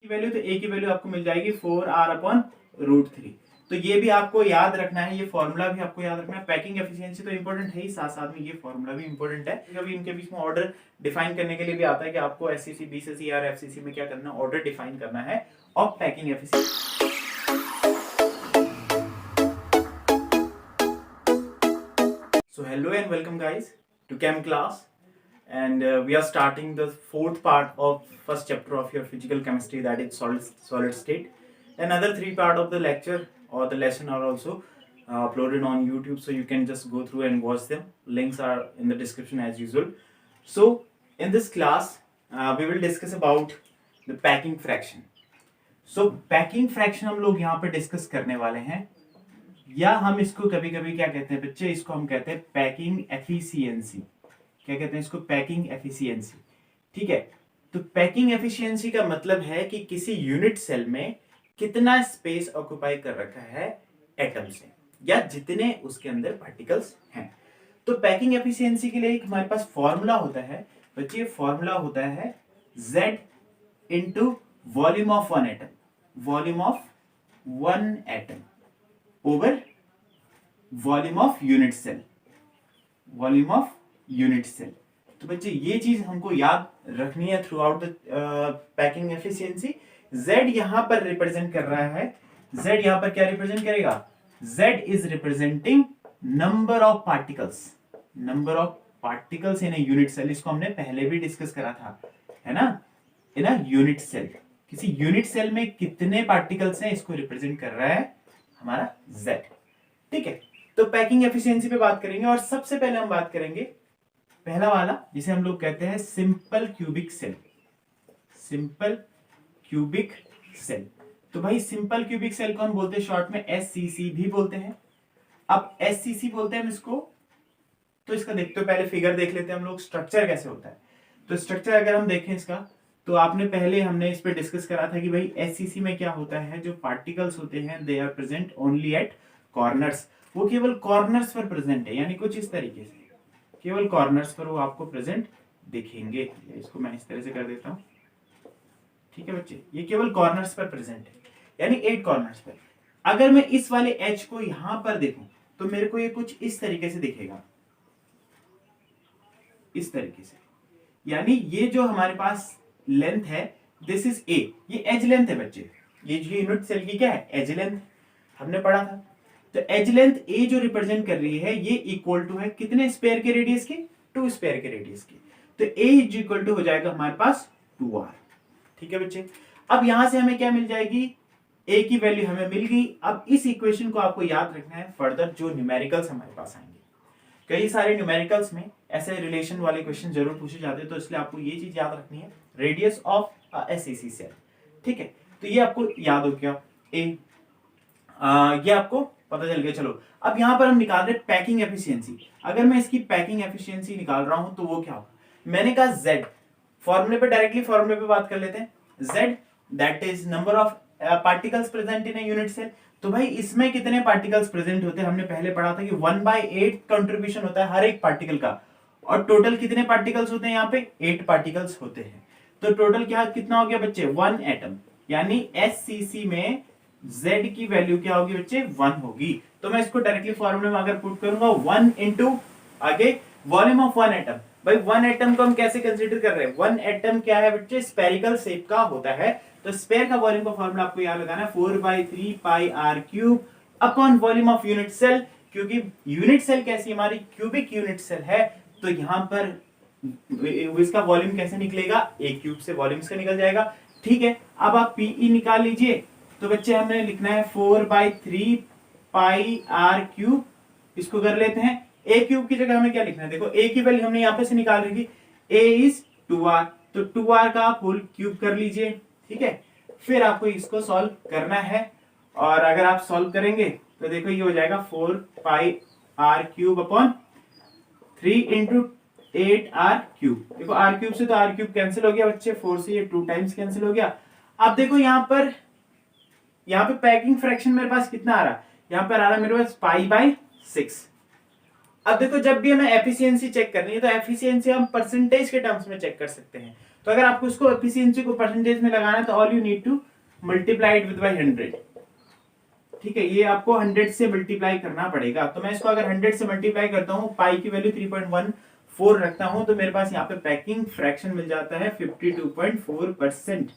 की वैल्यू, तो ए की वैल्यू आपको मिल जाएगी 4r/√3। तो ये भी आपको याद रखना है, ये फॉर्मूला भी आपको याद रखना है। पैकिंग एफिशिएंसी तो इंपॉर्टेंट है ही, साथ साथ में ये फॉर्मूला भी इंपॉर्टेंट है। कभी इनके बीच में ऑर्डर डिफाइन करने के लिए भी आता है कि आपको एससीसी, बीसीसी और एफसीसी में क्या करना है, ऑर्डर डिफाइन करना है of packing efficiency. So hello and welcome guys to Chem class, and we are starting the fourth part of first chapter of your physical chemistry, that is solid state. Another three part of the lecture or the lesson are also uploaded on YouTube, so you can just go through and watch them. Links are in the description as usual. So in this class we will discuss about the packing fraction. So packing fraction हम लोग यहाँ पे discuss करने वाले हैं, या हम इसको कभी कभी क्या कहते हैं बच्चे, इसको हम कहते हैं पैकिंग एफिशिएंसी। क्या कहते हैं इसको? Packing efficiency. ठीक है, तो पैकिंग एफिशिएंसी का मतलब है कि किसी यूनिट सेल में कितना स्पेस ऑक्युपाई कर रखा है एटम से, या जितने उसके अंदर पार्टिकल्स हैं। तो पैकिंग एफिशिएंसी के लिए एक हमारे पास फॉर्मूला होता है बच्चे, फॉर्मूला होता है Z into volume of one atom, volume of one atom over volume of unit cell, volume of unit cell. तो बच्चे ये चीज हमको याद रखनी है throughout the packing efficiency. Z यहां पर रिप्रेजेंट कर रहा है, Z यहां पर क्या रिप्रेजेंट करेगा? Z is representing number of particles, number of particles in a unit cell. इसको हमने पहले भी डिस्कस करा था, है ना, इन अ यूनिट सेल। किसी यूनिट सेल में कितने पार्टिकल्स हैं, इसको रिप्रेजेंट कर रहा है हमारा Z। ठीक है, तो पैकिंग एफिशिएंसी पे बात करेंगे, और सबसे पहले हम बात करेंगे पहला वाला, जिसे हम लोग कहते हैं simple cubic cell. Simple cubic cell, तो भाई सिंपल क्यूबिक सेल को हम बोलते हैं शॉर्ट में एससीसी भी बोलते हैं। अब एससीसी बोलते हैं हम इसको, तो इसका देखते हो, पहले फिगर देख लेते हैं हम लोग, स्ट्रक्चर कैसे होता है। तो स्ट्रक्चर अगर हम देखें इसका, तो आपने पहले हमने इस पे डिस्कस करा था कि भाई एससीसी में क्या होता है, जो पार्टिकल्स होते हैं they are present only at corners. वो केवल कॉर्नर्स पर प्रेजेंट है, यानी कुछ इस तरीके से केवल कॉर्नर्स पर वो आपको प्रेजेंट दिखेंगे। इसको मैं इस तरह से कर देता हूं, ठीक है बच्चे, ये केवल कॉर्नर्स पर प्रेजेंट है, यानी 8 कॉर्नर्स पर। अगर मैं इस वाले एच को यहां पर देखूं तो मेरे को ये कुछ इस तरीके से दिखेगा, इस तरीके से। यानी ये जो हमारे पास लेंथ है, दिस इज ए, ये एज लेंथ है बच्चे। ये जो यूनिट सेल की क्या है? एज लेंथ, हमने पढ़ा था। तो एज लेंथ ए जो रिप्रेजेंट कर रही है, ये इक्वल टू है कितने स्पेयर के रेडियस की? 2 स्पेयर के रेडियस की। तो ए इज इक्वल टू हो जाएगा हमारे पास 2r। ठीक है बच्चे, अब यहां से हमें क्या मिल जाएगी? ए की वैल्यू हमें मिल गई। अब इस इक्वेशन को आपको याद रखना है फर्दर जो न्यूमेरिकल्स हमारे पास आएंगे। कई सारे न्यूमेरिकल्स में ऐसे रिलेशन वाले क्वेश्चन जरूर पूछे जाते हैं, तो इसलिए आपको ये चीज याद रखनी है, रेडियस ऑफ एससीसी सेल। ठीक है, तो ये आपको याद हो गया ए, ये आपको पता चल गया। चलो अब यहां पर हम निकाल रहे पैकिंग एफिशिएंसी। अगर मैं इसकी पैकिंग एफिशिएंसी निकाल रहा हूं तो वो क्या होगा? मैंने कहा Z, फॉर्मूले पे डायरेक्टली फॉर्मूले पे बात कर लेते हैं। Z that is number of particles present in a unit cell. तो भाई इसमें कितने पार्टिकल्स प्रेजेंट होते हैं? हमने पहले पढ़ा था कि 1/8 कंट्रीब्यूशन होता है हर एक पार्टिकल का, और टोटल कितने पार्टिकल्स होते हैं यहाँ पे? 8 पार्टिकल्स होते हैं। तो टोटल क्या कितना हो गया बच्चे? 1 एटम, यानी एससीसी में Z की वैल्यू क्या होगी बच्चे? 1 होगी। तो मैं इसको डायरेक्टली फॉर्मूले में अगर पुट करूंगा 1 इंटू आगे वॉल्यूम ऑफ 1 एटम। भाई 1 एटम को हम कैसे कंसीडर कर रहे हैं? 1 एटम क्या है बच्चे? स्फेरिकल शेप का होता है। तो स्फेयर का वॉल्यूम का फॉर्मूला आपको याद लगाना है 4/3 pi r cube upon volume of unit cell. क्योंकि यूनिट सेल कैसी हमारी? क्यूबिक यूनिट सेल है, तो यहां पर इसका वॉल्यूम कैसे निकलेगा? ए क्यूब से वॉल्यूम से निकल जाएगा। ठीक है, अब आप पीई निकाल लीजिए। तो बच्चे हमने लिखना है 4/3 पाई r क्यूब, इसको कर लेते हैं। ए क्यूब की जगह हमें क्या लिखना है? देखो ए की वैल्यू हमने यहाँ पे से निकाल रही थी, ए इज 2r, तो 2r का आप होल क्यूब कर लीजिए। ठीक है, फिर आपको इसको सॉल्व करना है, और अगर आप सॉल्व करेंगे तो देखो ये हो जाएगा 4 पाई r cube upon 3 into 8r cube. देखो r क्यूब से तो r क्यूब कैंसिल हो गया बच्चे, 4 से ये 2 टाइम्स कैंसिल हो गया। अब देखो यहाँ पे पैकिंग फ्रैक्शन मेरे पास कितना आ रहा है? यहाँ पर आ रहा है मेरे पास π/6। अब देखो जब भी हमें एफिशिएंसी चेक करनी है तो एफिशिएंसी हम परसेंटेज के टर्म्स में चेक कर सकते हैं। तो अगर आपको इसको एफिशिएंसी को परसेंटेज में लगाना है तो all you need to multiply it with by 100। ठीक है, ये आपको 100 से मल्टीप्लाई करना पड़ेगा। तो मैं इसको अगर 100 से मल्टीप्लाई करता हूँ, पाई की वैल्यू 3.14 रखता हूँ, तो मेरे पास यहाँ पे पैकिंग फ्रैक्शन मिल जाता है 52.4%।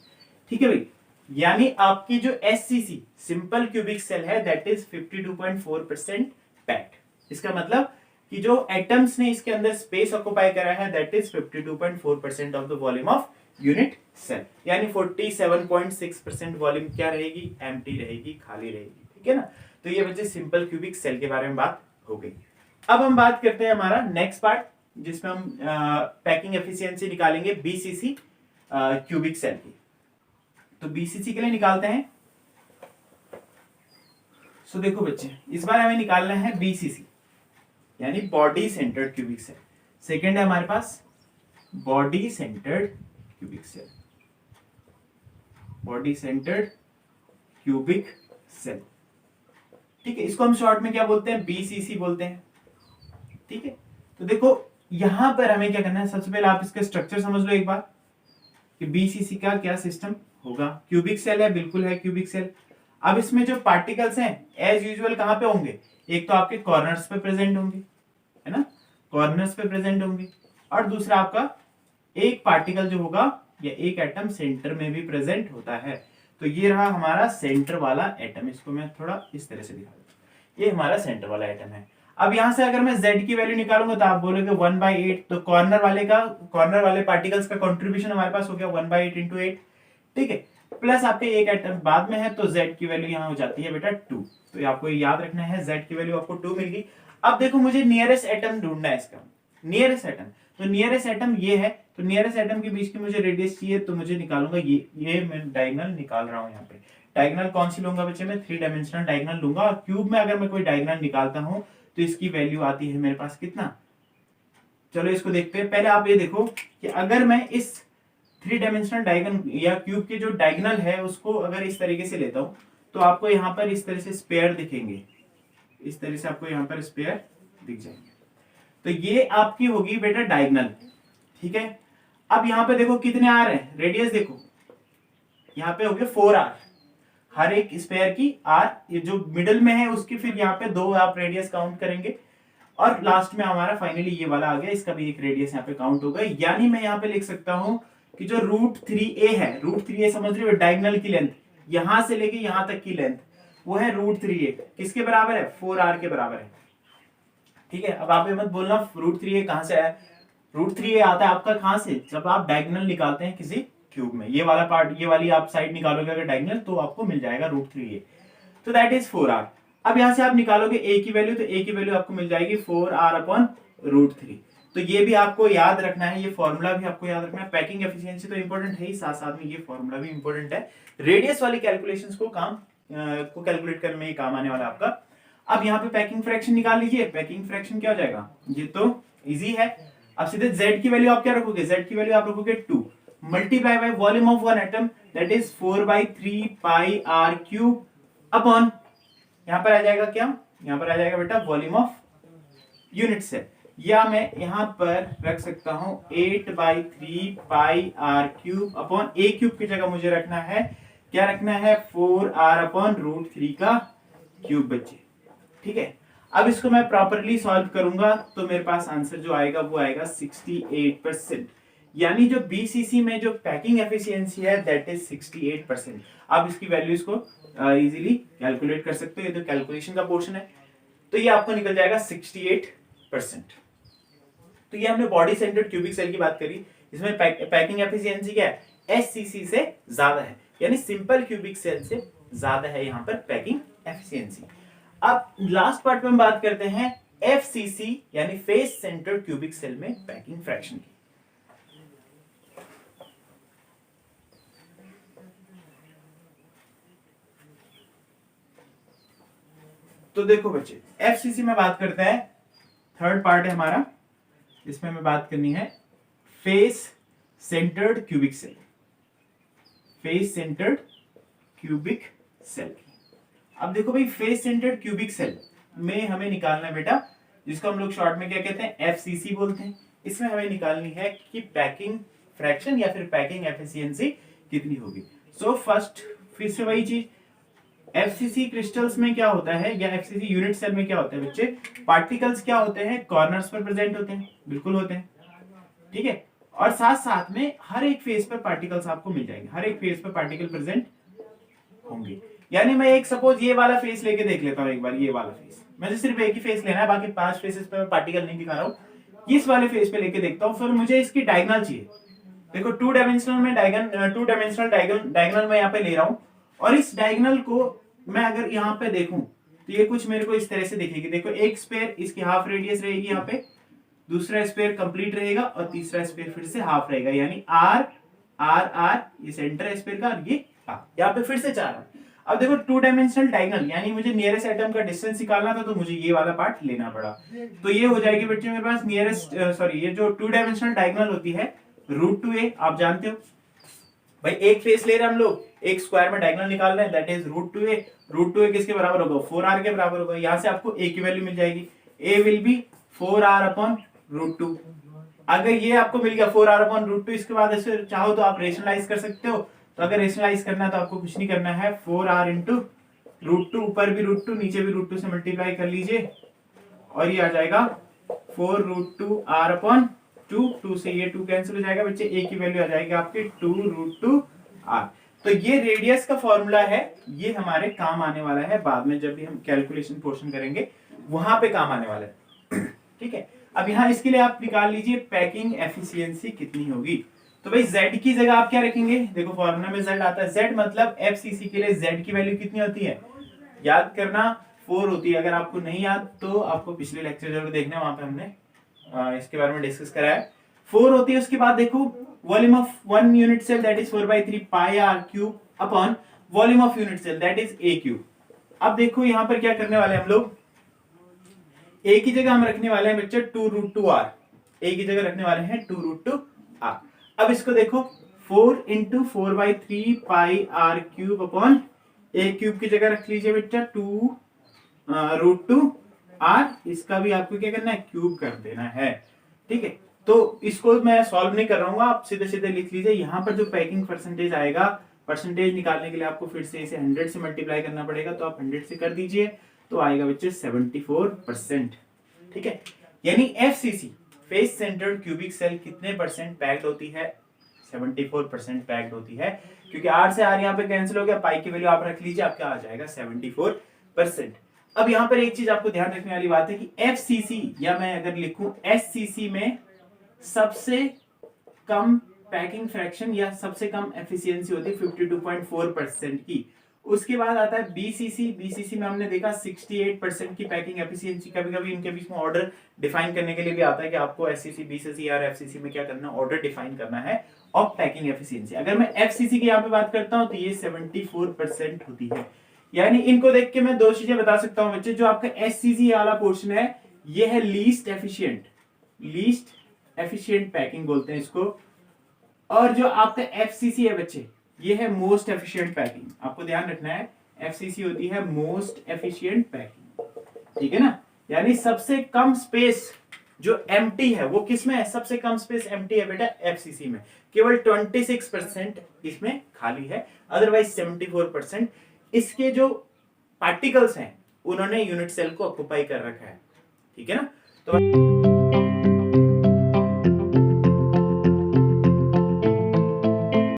ठीक है भाई, यानी आपकी जो एससीसी सिंपल क्यूबिक सेल है दैट इज 52.4% पैक्ड। इसका मतलब कि जो एटम्स ने इसके अंदर स्पेस ऑक्युपाई करा है that is 52.4% of the volume of unit cell, यानी 47.6% वॉल्यूम क्या रहेगी, एम्प्टी रहेगी, खाली रहेगी। ठीक है ना, तो ये बच्चे सिंपल क्यूबिक सेल के बारे में बात हो गई। अब हम बात करते हैं हमारा नेक्स्ट पार्ट, जिसमें हम पैकिंग एफिशिएंसी निकालेंगे बीसीसी क्यूबिक सेल की। तो बीसीसी के लिए निकालते हैं। सो देखो बच्चे, इस बार हमें निकालना है बीसीसी यानी body centred cubic cell. Second है हमारे पास body centred cubic cell, body centred cubic cell. ठीक है, इसको हम शॉर्ट में क्या बोलते हैं, बीसीसी बोलते हैं। ठीक है, तो देखो यहां पर हमें क्या करना है, सबसे पहले आप इसका स्ट्रक्चर समझ लो एक बार कि बीसीसी का क्या सिस्टम होगा। क्यूबिक सेल है, बिल्कुल है क्यूबिक सेल। अब इसमें जो पार्टिकल्स हैं एज यूजुअल कहां पे होंगे, एक तो आपके कॉर्नर्स पे प्रेजेंट होंगे, है ना, कॉर्नर्स पे प्रेजेंट होंगे, और दूसरा आपका एक पार्टिकल जो होगा या एक एटम सेंटर में भी प्रेजेंट होता है। तो ये रहा हमारा सेंटर वाला एटम, इसको मैं थोड़ा इस तरह से दिखा देता हूं, ये हमारा सेंटर वाला एटम है। अब यहां से अगर मैं z की वैल्यू निकालूंगा तो आप बोलोगे 1/8, तो कॉर्नर वाले पार्टिकल्स का कंट्रीब्यूशन हमारे पास हो गया 1/8 × 8। ठीक है, प्लस आपके एक एटम बाद में है तो z की वैल्यू यहाँ हो जाती है बेटा 2। तो आपको याद रखना है, z की वैल्यू आपको 2 मिल गई। अब देखो मुझे नियरेस्ट एटम ढूंढना है इसका, नियरेस्ट एटम। तो नियरेस्ट एटम ये है, तो नियरेस्ट एटम के बीच की मुझे रेडियस चाहिए, तो मुझे निकालूंगा ये मैं डायगोनल निकाल रहा हूँ। यहाँ पे डायगोनल कौन सी लूंगा बच्चे, मैं 3 डायमेंशनल डायगोनल लूंगा। और क्यूब में अगर मैं कोई डायगोनल निकालता हूँ तो इसकी वैल्यू आती है मेरे पास कितना, चलो इसको देखते हैं। पहले आप ये देखो कि अगर मैं इस 3 डायमेंशनल डायगोनल या क्यूब के जो डायगोनल है उसको अगर इस तरीके से लेता हूं तो आपको यहाँ पर इस तरह से स्पेयर दिखेंगे, इस तरह से आपको यहाँ पर स्पेयर दिख जाएंगे। तो ये आपकी होगी बेटा डायगोनल। ठीक है, अब यहाँ पे देखो कितने आर हैं, रेडियस देखो यहाँ पे हो गए 4r, हर एक स्पेयर की r, ये जो मिडिल में है उसकी फिर यहाँ पे 2 आप रेडियस काउंट करेंगे, और लास्ट में हमारा फाइनली ये वाला आ गया, इसका भी एक रेडियस यहाँ पे काउंट होगा। यानी मैं यहाँ पे लिख सकता हूँ कि जो √3a है, √3a समझ रहे हो, डायगोनल की लेंथ यहां से लेके यहां तक की लेंथ वो है √3a, किसके बराबर है, 4r के बराबर है। ठीक है, अब आप ये मत बोलना √3a कहां से आया, √3a आता है आपका कहां से, जब आप डायगोनल निकालते हैं किसी क्यूब में, ये वाला पार्ट, ये वाली आप साइड निकालोगे अगर डायगोनल तो आपको मिल जाएगा √3a, तो दैट इज 4r। अब यहां से आप निकालोगे a की वैल्यू, तो a की वैल्यू आपको मिल जाएगी 4r/√3। तो ये भी आपको याद रखना है, ये फॉर्मूला भी आपको याद रखना है। पैकिंग एफिशिएंसी तो इंपॉर्टेंट है ही, साथ साथ में ये फॉर्मूला भी इंपॉर्टेंट है। रेडियस वाली कैलकुलेशंस को कैलकुलेट करने में ये काम आने वाला आपका। अब यहाँ पे पैकिंग फ्रैक्शन निकाल लीजिए। पैकिंग फ्रैक्शन क्या हो जाएगा, ये तो इजी है। अब सीधे z की वैल्यू आप क्या रखोगे, z की वैल्यू आप रखोगे 2 multiply by volume of one atom that is 4/3 πr³ upon, यहाँ पर आ जाएगा क्या, यहाँ पर आ जाएगा बेटा वॉल्यूम ऑफ यूनिट सेल, या मैं यहां पर रख सकता हूं 8/3 πr³ अपॉन a³ की जगह मुझे रखना है, क्या रखना है, 4r/√3 का क्यूब बच्चे। ठीक है, अब इसको मैं प्रॉपरली सॉल्व करूंगा तो मेरे पास आंसर जो आएगा वो आएगा 68%। यानी जो बीसीसी में जो पैकिंग एफिशिएंसी है दैट इज 68%। आप इसकी वैल्यूज को इजीली कैलकुलेट कर सकते हो, ये तो कैलकुलेशन का पोर्शन है, तो ये आपको निकल जाएगा 68%। तो ये हमने बॉडी सेंटर्ड क्यूबिक सेल की बात करी, इसमें पैकिंग एफिशिएंसी क्या है, एससीसी से ज्यादा है, यानी सिंपल क्यूबिक सेल से ज्यादा है यहाँ पर पैकिंग एफिशिएंसी। अब लास्ट पार्ट में हम बात करते हैं एफसीसी यानी फेस सेंटर्ड क्यूबिक सेल में पैकिंग फ्रैक्शन की। तो देखो बच्चे, एफसीसी में बात करते हैं, थर्ड पार्ट है हमारा, इसमें हमें बात करनी है face centred cubic cell, face centred cubic cell. अब देखो भाई, फेस सेंटर्ड क्यूबिक सेल में हमें निकालना है बेटा, जिसको हम लोग शॉर्ट में क्या कहते हैं, एफसीसी बोलते हैं। इसमें हमें निकालनी है कि पैकिंग फ्रैक्शन या फिर पैकिंग एफिशिएंसी कितनी होगी। सो फर्स्ट फिर से वही चीज, एफसीसी क्रिस्टल्स में क्या होता है या एफसीसी यूनिट सेल में क्या होता है बच्चे, पार्टिकल्स क्या होते हैं, कॉर्नर्स पर प्रेजेंट होते हैं, बिल्कुल होते हैं, ठीक है। और साथ साथ में हर एक फेस पर पार्टिकल्स आपको मिल जाएंगे, हर एक फेस पर पार्टिकल प्रेजेंट होंगे। यानी मैं एक सपोज ये वाला फेस लेके देख लेता हूँ एक बार, ये वाला फेस मुझे सिर्फ एक ही फेस लेना है, बाकी 5 फेसेस पे मैं पार्टिकल नहीं दिखा रहा हूँ। इस वाले फेस पे लेके देखता हूँ, फिर मुझे इसकी डायगोनल चाहिए। देखो 2 डायमेंशनल में डायगोनल मैं यहाँ पे ले रहा हूँ, और इस डायगोनल को मैं अगर यहाँ पे देखूं तो ये कुछ मेरे को इस तरह से दिखेगी। देखो एक स्पेयर इसकी हाफ रेडियस रहेगी यहाँ पे, दूसरा स्पेयर कंप्लीट रहेगा और तीसरा स्पेयर फिर से हाफ रहेगा, यानी आर आर आर, ये सेंटर है स्पेयर का, और ये यहाँ पे फिर से 4। अब देखो 2 डायमेंशनल डायगोनल, यानी मुझे नियरेस्ट एटम का डिस्टेंस निकालना था, तो मुझे ये वाला पार्ट लेना पड़ा। तो ये हो जाएगी बच्चे मेरे पास नियरेस्ट ये जो 2 डायमेंशनल डायगोनल होती है √2a, आप जानते हो भाई, एक फेस ले रहे हैं हम लोग, एक स्क्वायर में डायगोनल निकाल रहे हैं, दैट इज √2a। √2a किसके बराबर होगा, 4r के बराबर होगा। यहां से आपको a की वैल्यू मिल जाएगी, a विल बी 4r/√2। अगर ये आपको मिल गया 4r/√2, इसके बाद ऐसे चाहो तो आप रेशनलाइज कर सकते हो। तो अगर रेशनलाइज करना है तो आपको कुछ नहीं करना है, 4r इंटू √2, ऊपर भी √2 नीचे भी √2 से मल्टीप्लाई कर लीजिए, और ये आ जाएगा 4√2r/2। 2 से ये 2 कैंसिल हो जाएगा बच्चे, a की वैल्यू आ जाएगी आपके 2√2r। तो ये रेडियस का फॉर्मूला है, ये हमारे काम आने वाला है बाद में, जब भी हम कैलकुलेशन पोर्शन करेंगे वहां पे काम आने वाला है, ठीक है। अब यहाँ इसके लिए आप निकाल लीजिए पैकिंग एफिशिएंसी कितनी होगी। तो भाई z की जगह आप क्या रखेंगे, देखो फॉर्मूला में z आता है, z मतलब एफसीसी के लिए z की वैल्यू कितनी होती है, याद करना 4 होती है। अगर आपको नहीं याद तो आपको पिछले लेक्चर जरूर देखना, वहां पे हमने इसके बारे में डिस्कस करा है, 4 होती है। उसके बाद देखो volume of 1 unit cell that is 4/3 pi r cube upon volume of unit cell that is a cube. अब देखो यहाँ पर क्या करने वाले हम लोग, a की जगह हम रखने वाले हैं बच्चे 2√2r, a की जगह रखने वाले हैं 2√2r। अब इसको देखो 4 into 4/3 pi r cube upon a cube की जगह रख लीजिए बच्चा 2√2r, इसका भी आपको क्या करना है, क्यूब कर देना है, ठीक है। तो इसको मैं सॉल्व नहीं कर रहा हूँ, आप सीधे सीधे लिख लीजिए। यहाँ पर जो पैकिंग परसेंटेज आएगा, परसेंटेज निकालने के लिए आपको फिर से इसे 100 से मल्टीप्लाई करना पड़ेगा, तो आप 100 से कर दीजिए, तो आएगा बच्चे 74%, ठीक है। यानी FCC face centred cubic cell कितने परसेंट पैक्ड होती है, 74% पैक्ड होती है, क्योंकि r से r यहाँ पे कैंसिल हो गया, पाई की वैल्यू आप रख लीजिए, आपका आ जाएगा 74%। अब यहाँ पर एक चीज आपको ध्यान रखने वाली बात है कि एफसीसी या मैं अगर लिखूं एससीसी में सबसे कम पैकिंग फ्रैक्शन या सबसे कम एफिशिएंसी होती है 52.4% की। उसके बाद आता है बीसीसी, बीसीसी में हमने देखा 68% की पैकिंग एफिशिएंसी। कभी कभी इनके बीच में ऑर्डर डिफाइन करने के लिए भी आता है कि आपको एससीसी, बीसीसी और एफसीसी में क्या करना, ऑर्डर डिफाइन करना है ऑफ पैकिंग एफिशिएंसी। अगर मैं एफसीसी की यहाँ पे बात करता हूँ तो ये 74% होती है। यानी इनको देख के मैं 2 चीजें बता सकता हूँ बच्चे, जो आपका एससीसी वाला पोर्शन है ये है लीस्ट एफिशिएंट पैकिंग बोलते हैं इसको, और जो आपका एफसीसी है बच्चे ये है मोस्ट एफिशिएंट पैकिंग। आपको ध्यान रखना है एफसीसी होती है मोस्ट एफिशिएंट पैकिंग, ठीक है ना। यानी सबसे कम स्पेस जो एम्प्टी है वो किसमें है, सबसे कम स्पेस एम्प्टी है बेटा एफसीसी में, केवल 26% इसमें खाली है, अदरवाइज 74% इसके जो पार्टिकल्स हैं उन्होंने यूनिट सेल को ऑक्युपाई कर रखा है, ठीक है ना। तो